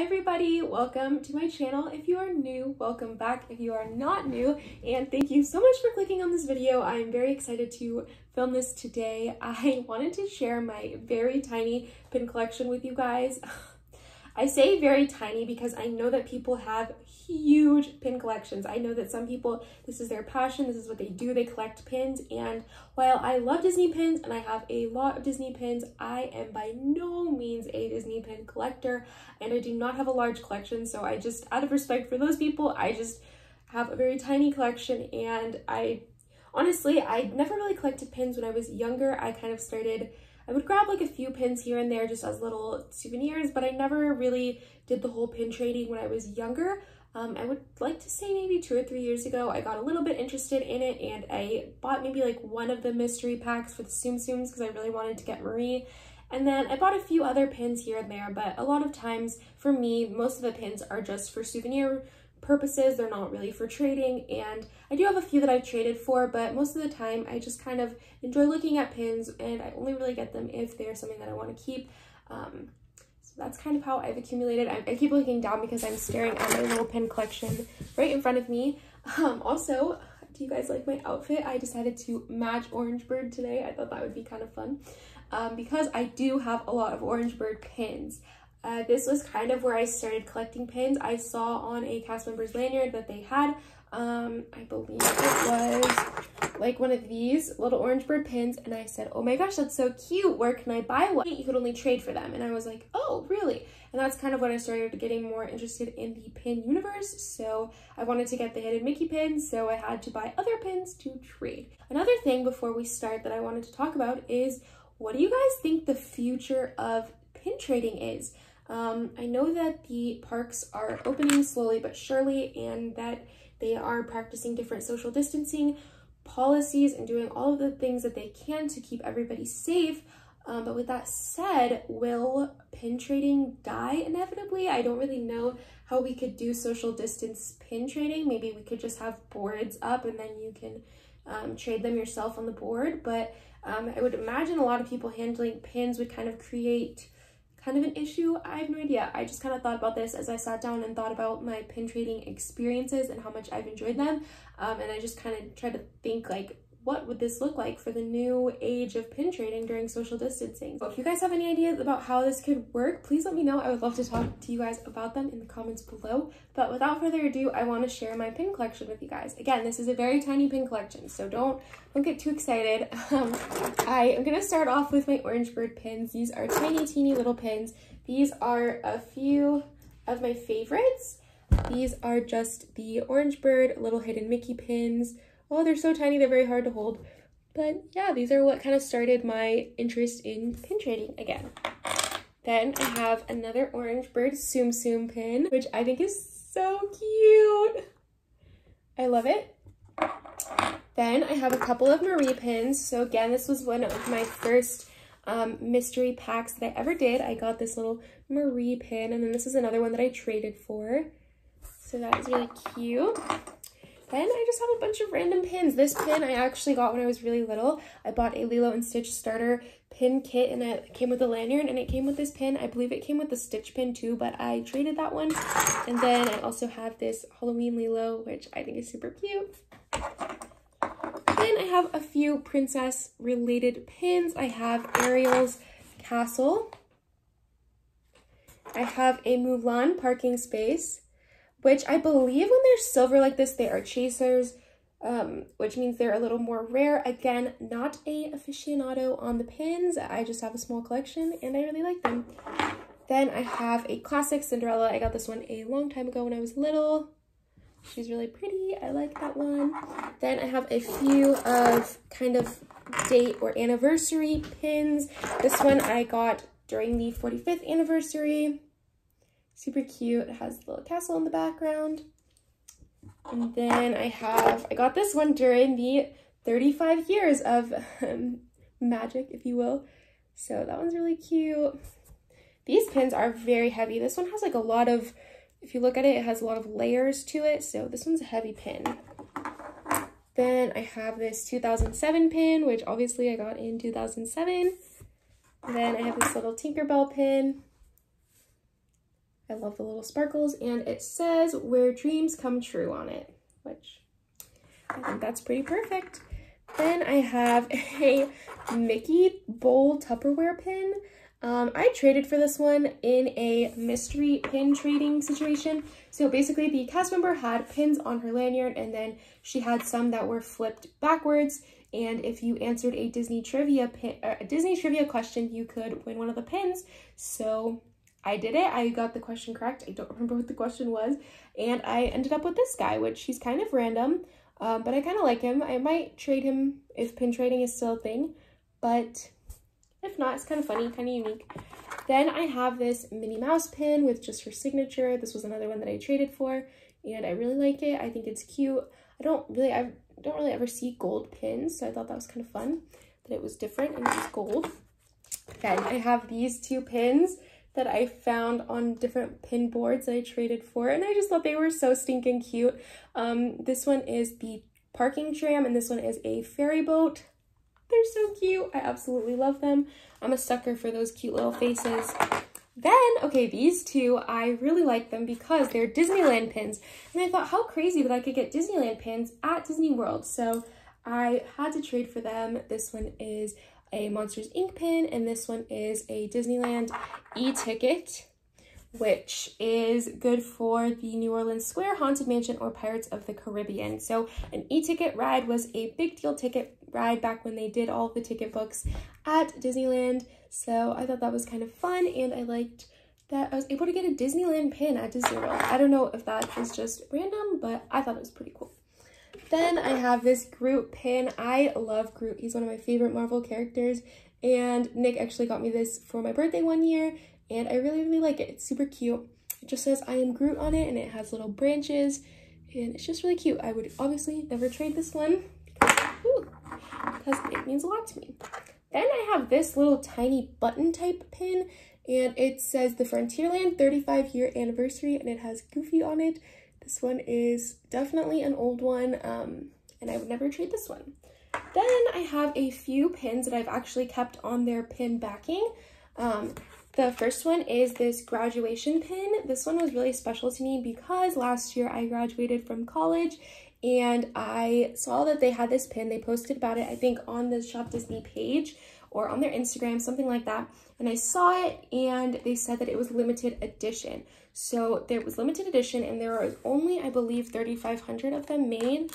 Hi everybody, welcome to my channel. If you are new, welcome back. If you are not new, and thank you so much for clicking on this video. I'm very excited to film this today. I wanted to share my very tiny pin collection with you guys. I say very tiny because I know that people have huge pin collections. I know that some people, this is their passion, this is what they do, they collect pins. And while I love Disney pins and I have a lot of Disney pins, I am by no means a Disney pin collector and I do not have a large collection. So I just, out of respect for those people, I just have a very tiny collection. And honestly, I never really collected pins when I was younger. I would grab like a few pins here and there just as little souvenirs, but I never really did the whole pin trading when I was younger. I would like to say maybe 2 or 3 years ago, I got a little bit interested in it and I bought maybe like one of the mystery packs for the Tsum Tsums because I really wanted to get Marie. And then I bought a few other pins here and there, but a lot of times for me, most of the pins are just for souvenir purposes. They're not really for trading, and I do have a few that I've traded for, but most of the time I just kind of enjoy looking at pins and I only really get them if they're something that I want to keep. So that's kind of how I've accumulated. I keep looking down because I'm staring at my little pin collection right in front of me. Also, do you guys like my outfit? I decided to match Orange Bird today. I thought that would be kind of fun because I do have a lot of Orange Bird pins. This was kind of where I started collecting pins. I saw on a cast member's lanyard that they had, I believe it was like one of these little Orange Bird pins, and I said, oh my gosh, that's so cute, where can I buy one? You could only trade for them, and I was like, oh, really? And that's kind of when I started getting more interested in the pin universe, so I wanted to get the hidden Mickey pins, so I had to buy other pins to trade. Another thing before we start that I wanted to talk about is, what do you guys think the future of pin trading is? I know that the parks are opening slowly but surely and that they are practicing different social distancing policies and doing all of the things that they can to keep everybody safe. But with that said, will pin trading die inevitably? I don't really know how we could do social distance pin trading. Maybe we could just have boards up and then you can trade them yourself on the board. But I would imagine a lot of people handling pins would kind of create kind of an issue. I have no idea. I just kind of thought about this as I sat down and thought about my pin trading experiences and how much I've enjoyed them. And I just kind of tried to think like, what would this look like for the new age of pin trading during social distancing? So if you guys have any ideas about how this could work, please let me know. I would love to talk to you guys about them in the comments below. But without further ado, I want to share my pin collection with you guys. Again, this is a very tiny pin collection, so don't get too excited. I am going to start off with my Orange Bird pins. These are tiny, teeny little pins. These are a few of my favorites. These are just the Orange Bird little hidden Mickey pins. Oh, they're so tiny, they're very hard to hold. But yeah, these are what kind of started my interest in pin trading again. Then I have another Orange Bird Tsum Tsum pin, which I think is so cute. I love it. Then I have a couple of Marie pins. So again, this was one of my first mystery packs that I ever did. I got this little Marie pin, and then this is another one that I traded for. So that is really cute. Then I just have a bunch of random pins. This pin I actually got when I was really little. I bought a Lilo and Stitch starter pin kit and it came with a lanyard and it came with this pin. I believe it came with the Stitch pin too, but I traded that one. And then I also have this Halloween Lilo, which I think is super cute. Then I have a few princess related pins. I have Ariel's castle. I have a Mulan parking space, which I believe when they're silver like this, they are chasers, which means they're a little more rare. Again, not a aficionado on the pins. I just have a small collection and I really like them. Then I have a classic Cinderella. I got this one a long time ago when I was little. She's really pretty. I like that one. Then I have a few of kind of date or anniversary pins. This one I got during the 45th anniversary. Super cute. It has the little castle in the background. And then I got this one during the 35 years of magic, if you will. So that one's really cute. These pins are very heavy. This one has like a lot of, if you look at it, it has a lot of layers to it. So this one's a heavy pin. Then I have this 2007 pin, which obviously I got in 2007. And then I have this little Tinkerbell pin. I love the little sparkles, and it says "Where Dreams Come True" on it, which I think that's pretty perfect. Then I have a Mickey Bowl Tupperware pin. I traded for this one in a mystery pin trading situation. So basically the cast member had pins on her lanyard, and then she had some that were flipped backwards. And if you answered a Disney trivia question, you could win one of the pins. So I did it. I got the question correct. I don't remember what the question was. And I ended up with this guy, which he's kind of random. But I kind of like him. I might trade him if pin trading is still a thing, but if not, it's kind of funny, kind of unique. Then I have this Minnie Mouse pin with just her signature. This was another one that I traded for, and I really like it. I think it's cute. I don't really ever see gold pins, so I thought that was kind of fun that it was different and it was gold. Then I have these two pins that I found on different pin boards that I traded for, and I just thought they were so stinking cute. This one is the parking tram, and this one is a ferry boat. They're so cute. I absolutely love them. I'm a sucker for those cute little faces. Then, okay, these two, I really like them because they're Disneyland pins, and I thought how crazy that I could get Disneyland pins at Disney World, so I had to trade for them. This one is a Monsters Inc. pin, and this one is a Disneyland e-ticket, which is good for the New Orleans Square, Haunted Mansion, or Pirates of the Caribbean. So an e-ticket ride was a big deal ticket ride back when they did all of the ticket books at Disneyland. So I thought that was kind of fun, and I liked that I was able to get a Disneyland pin at Disney World. I don't know if that is just random, but I thought it was pretty cool. Then I have this Groot pin. I love Groot. He's one of my favorite Marvel characters, and Nick actually got me this for my birthday one year, and I really, really like it. It's super cute. It just says "I am Groot" on it, and it has little branches, and it's just really cute. I would obviously never trade this one because it means a lot to me. Then I have this little tiny button type pin, and it says "The Frontierland 35-year anniversary," and it has Goofy on it. This one is definitely an old one, and I would never trade this one. Then I have a few pins that I've actually kept on their pin backing. The first one is this graduation pin. This one was really special to me because last year I graduated from college, and I saw that they had this pin. They posted about it, I think, on the Shop Disney page or on their Instagram, something like that. And I saw it, and they said that it was limited edition. So there was limited edition, and there was only, I believe, 3,500 of them made.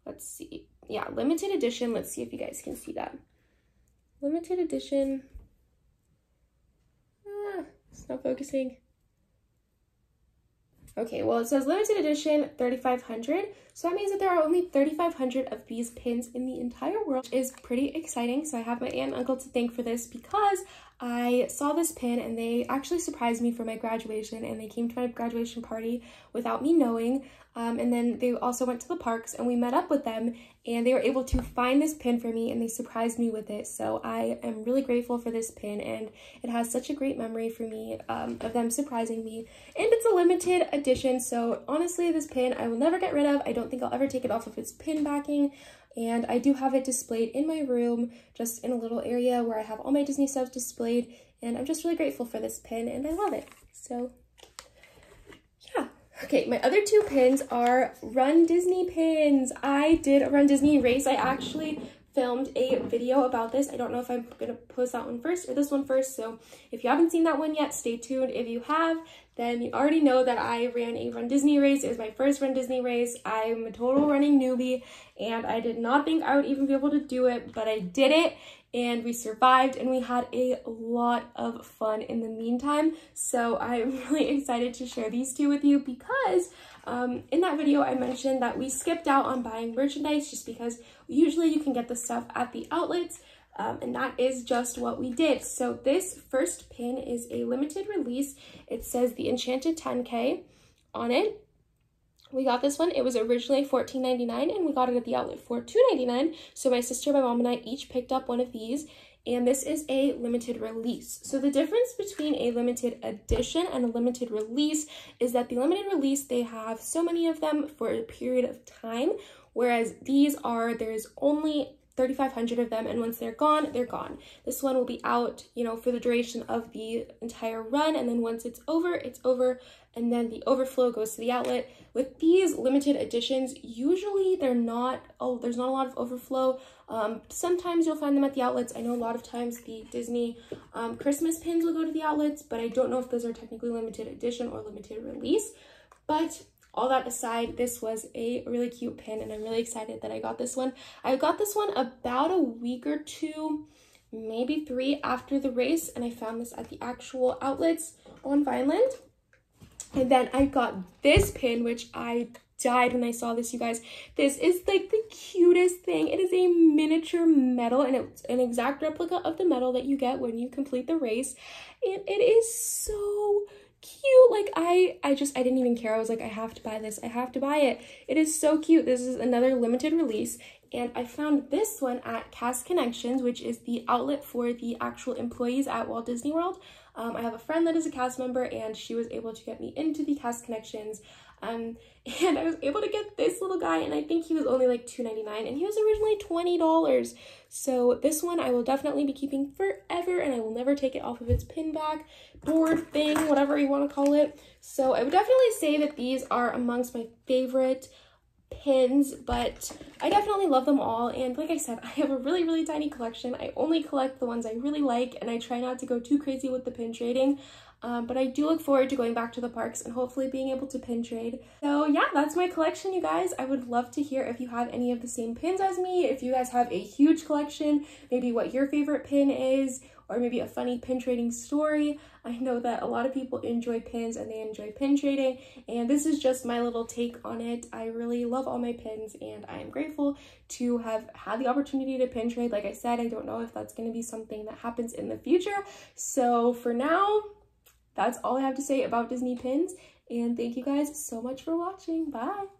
Let's see. Yeah, limited edition. Let's see if you guys can see that. Limited edition. It's not focusing. Okay, well, it says limited edition 3,500. So that means that there are only 3,500 of these pins in the entire world, which is pretty exciting. So I have my aunt and uncle to thank for this because I saw this pin and they actually surprised me for my graduation, and they came to my graduation party without me knowing. And then they also went to the parks, and we met up with them, and they were able to find this pin for me, and they surprised me with it. So I am really grateful for this pin, and it has such a great memory for me of them surprising me. And it's a limited edition, so honestly, this pin I will never get rid of. I don't think I'll ever take it off of its pin backing. And I do have it displayed in my room, just in a little area where I have all my Disney stuff displayed, and I'm just really grateful for this pin, and I love it. So yeah. Okay, my other two pins are Run Disney pins. I did a Run Disney race. I actually filmed a video about this. I don't know if I'm gonna post that one first or this one first, so if you haven't seen that one yet, stay tuned. If you have, then you already know that I ran a Run Disney race. It was my first Run Disney race. I'm a total running newbie, and I did not think I would even be able to do it, but I did it, and we survived, and we had a lot of fun in the meantime. So I'm really excited to share these two with you because in that video I mentioned that we skipped out on buying merchandise just because usually you can get the stuff at the outlets. And that is just what we did. So this first pin is a limited release. It says the Enchanted 10K on it. We got this one. It was originally $14.99, and we got it at the outlet for $2.99. So my sister, my mom, and I each picked up one of these, and this is a limited release. So the difference between a limited edition and a limited release is that the limited release, they have so many of them for a period of time, whereas these are, there's only 3,500 of them, and once they're gone, they're gone. This one will be out, you know, for the duration of the entire run, and then once it's over, and then the overflow goes to the outlet. With these limited editions, usually there's not a lot of overflow. Sometimes you'll find them at the outlets. I know a lot of times the Disney Christmas pins will go to the outlets, but I don't know if those are technically limited edition or limited release. But all that aside, this was a really cute pin, and I'm really excited that I got this one. I got this one about a week or two, maybe 3 after the race, and I found this at the actual outlets on Vineland. And then I got this pin, which I died when I saw this, you guys. This is like the cutest thing. It is a miniature medal, and it's an exact replica of the medal that you get when you complete the race. And it is so cute. Like I didn't even care. I was like, I have to buy this. I have to buy it. It is so cute. This is another limited release. And I found this one at Cast Connections, which is the outlet for the actual employees at Walt Disney World. I have a friend that is a cast member, and she was able to get me into the Cast Connections. And I was able to get this little guy, and I think he was only like $2.99, and he was originally $20. So this one I will definitely be keeping forever, and I will never take it off of its pin back, board thing, whatever you want to call it. So I would definitely say that these are amongst my favorite pins, but I definitely love them all. And like I said, I have a really tiny collection. I only collect the ones I really like, and I try not to go too crazy with the pin trading. But I do look forward to going back to the parks and hopefully being able to pin trade. So yeah, that's my collection, you guys. I would love to hear if you have any of the same pins as me, if you guys have a huge collection, maybe what your favorite pin is, or maybe a funny pin trading story. I know that a lot of people enjoy pins and they enjoy pin trading, and this is just my little take on it. I really love all my pins, and I am grateful to have had the opportunity to pin trade. Like I said, I don't know if that's going to be something that happens in the future. So for now, that's all I have to say about Disney pins, and thank you guys so much for watching. Bye!